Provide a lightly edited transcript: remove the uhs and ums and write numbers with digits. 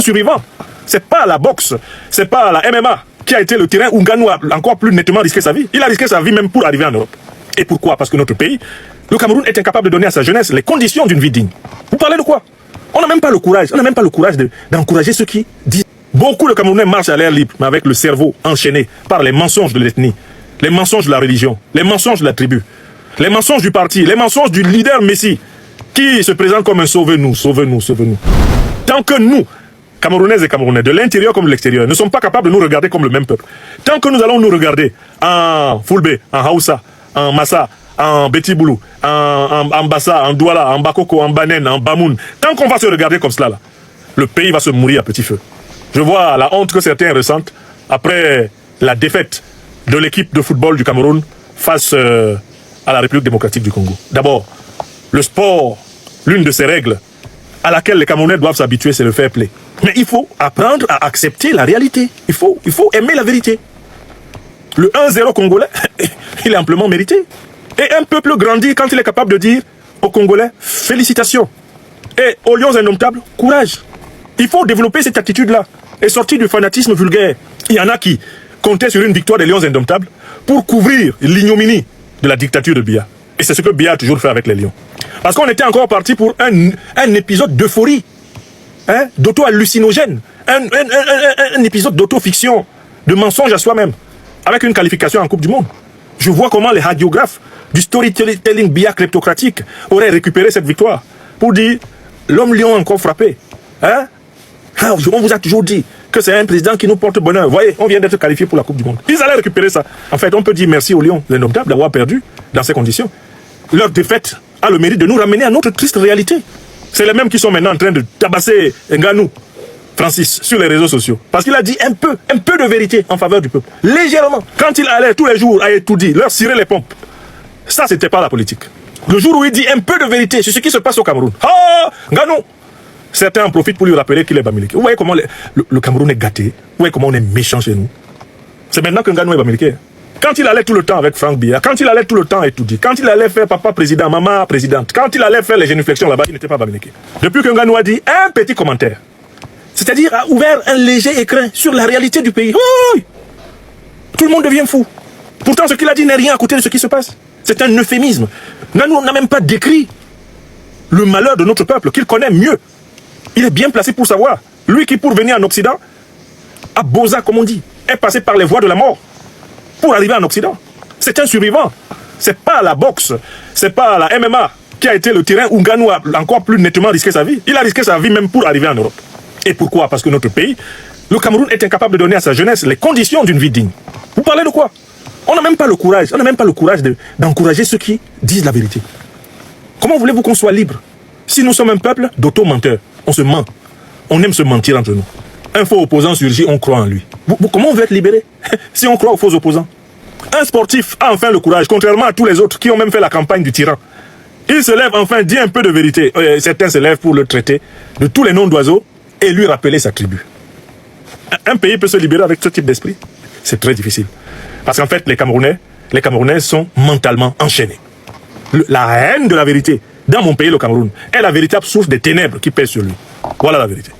survivant. C'est pas la boxe, c'est pas la MMA qui a été le terrain où Ngannou a encore plus nettement risqué sa vie. Il a risqué sa vie même pour arriver en Europe. Et pourquoi? Parce que notre pays, le Cameroun, est incapable de donner à sa jeunesse les conditions d'une vie digne. Vous parlez de quoi? On n'a même pas le courage, d'encourager ceux qui disent. Beaucoup de Camerounais marchent à l'air libre, mais avec le cerveau enchaîné par les mensonges de l'ethnie, les mensonges de la religion, les mensonges de la tribu, les mensonges du parti, les mensonges du leader Messi, qui se présente comme un sauvez-nous, sauvez-nous, sauvez-nous. Tant que nous, Camerounaises et Camerounais, de l'intérieur comme de l'extérieur, ne sommes pas capables de nous regarder comme le même peuple, tant que nous allons nous regarder en Fulbe, en Haoussa, en Massa, en Betiboulou, en Bassa, en Douala, en Bakoko, en Banen, en Bamoun, tant qu'on va se regarder comme cela, là, le pays va se mourir à petit feu. Je vois la honte que certains ressentent après la défaite de l'équipe de football du Cameroun face à la République démocratique du Congo. D'abord, le sport, l'une de ses règles à laquelle les Camerounais doivent s'habituer, c'est le fair play. Mais il faut apprendre à accepter la réalité. Il faut aimer la vérité. Le 1-0 congolais, il est amplement mérité. Et un peuple grandit quand il est capable de dire aux Congolais, félicitations. Et aux lions indomptables, courage. Il faut développer cette attitude-là et sortir du fanatisme vulgaire. Il y en a qui comptaient sur une victoire des lions indomptables pour couvrir l'ignominie de la dictature de Biya. Et c'est ce que Biya a toujours fait avec les lions. Parce qu'on était encore parti pour un épisode d'euphorie, hein, d'auto-hallucinogène, un épisode d'auto-fiction, de mensonge à soi-même, avec une qualification en Coupe du Monde. Je vois comment les hagiographes du storytelling Biya kleptocratique auraient récupéré cette victoire pour dire l'homme lion encore frappé. Hein? On vous a toujours dit que c'est un président qui nous porte bonheur. Vous voyez, on vient d'être qualifié pour la Coupe du Monde. Ils allaient récupérer ça. En fait, on peut dire merci aux Lions indomptables d'avoir perdu dans ces conditions. Leur défaite a le mérite de nous ramener à notre triste réalité. C'est les mêmes qui sont maintenant en train de tabasser Ngannou, Francis, sur les réseaux sociaux. Parce qu'il a dit un peu de vérité en faveur du peuple. Légèrement. Quand il allait tous les jours à tout dire, leur cirer les pompes. Ça, c'était pas la politique. Le jour où il dit un peu de vérité sur ce qui se passe au Cameroun. Ah, Ngannou! Certains en profitent pour lui rappeler qu'il est Bamileke. Vous voyez comment le Cameroun est gâté. Vous voyez comment on est méchant chez nous. C'est maintenant que Ngannou est Bamileke. Quand il allait tout le temps avec Franck Biya, quand il allait tout le temps à tout dire, quand il allait faire papa président, maman présidente, quand il allait faire les génuflexions là-bas, il n'était pas Bamileke. Depuis que Ngannou a dit un petit commentaire, c'est-à-dire a ouvert un léger écrin sur la réalité du pays, oh, tout le monde devient fou. Pourtant, ce qu'il a dit n'est rien à côté de ce qui se passe. C'est un euphémisme. Ngannou n'a même pas décrit le malheur de notre peuple, qu'il connaît mieux. Il est bien placé pour savoir. Lui qui, pour venir en Occident, à Boza, comme on dit, est passé par les voies de la mort pour arriver en Occident. C'est un survivant. C'est pas la boxe, c'est pas la MMA qui a été le terrain où Ngannou a encore plus nettement risqué sa vie. Il a risqué sa vie même pour arriver en Europe. Et pourquoi? Parce que notre pays, le Cameroun, est incapable de donner à sa jeunesse les conditions d'une vie digne. Vous parlez de quoi? On n'a même pas le courage, d'encourager ceux qui disent la vérité. Comment voulez-vous qu'on soit libre si nous sommes un peuple d'auto-menteurs? On se ment. On aime se mentir entre nous. Un faux opposant surgit, on croit en lui. Comment on veut être libéré si on croit aux faux opposants? Un sportif a enfin le courage, contrairement à tous les autres qui ont même fait la campagne du tyran. Il se lève enfin, dit un peu de vérité. Certains se lèvent pour le traiter de tous les noms d'oiseaux et lui rappeler sa tribu. Un pays peut se libérer avec ce type d'esprit? C'est très difficile. Parce qu'en fait, les Camerounais sont mentalement enchaînés. La haine de la vérité, dans mon pays, le Cameroun, est la véritable source des ténèbres qui pèsent sur lui. Voilà la vérité.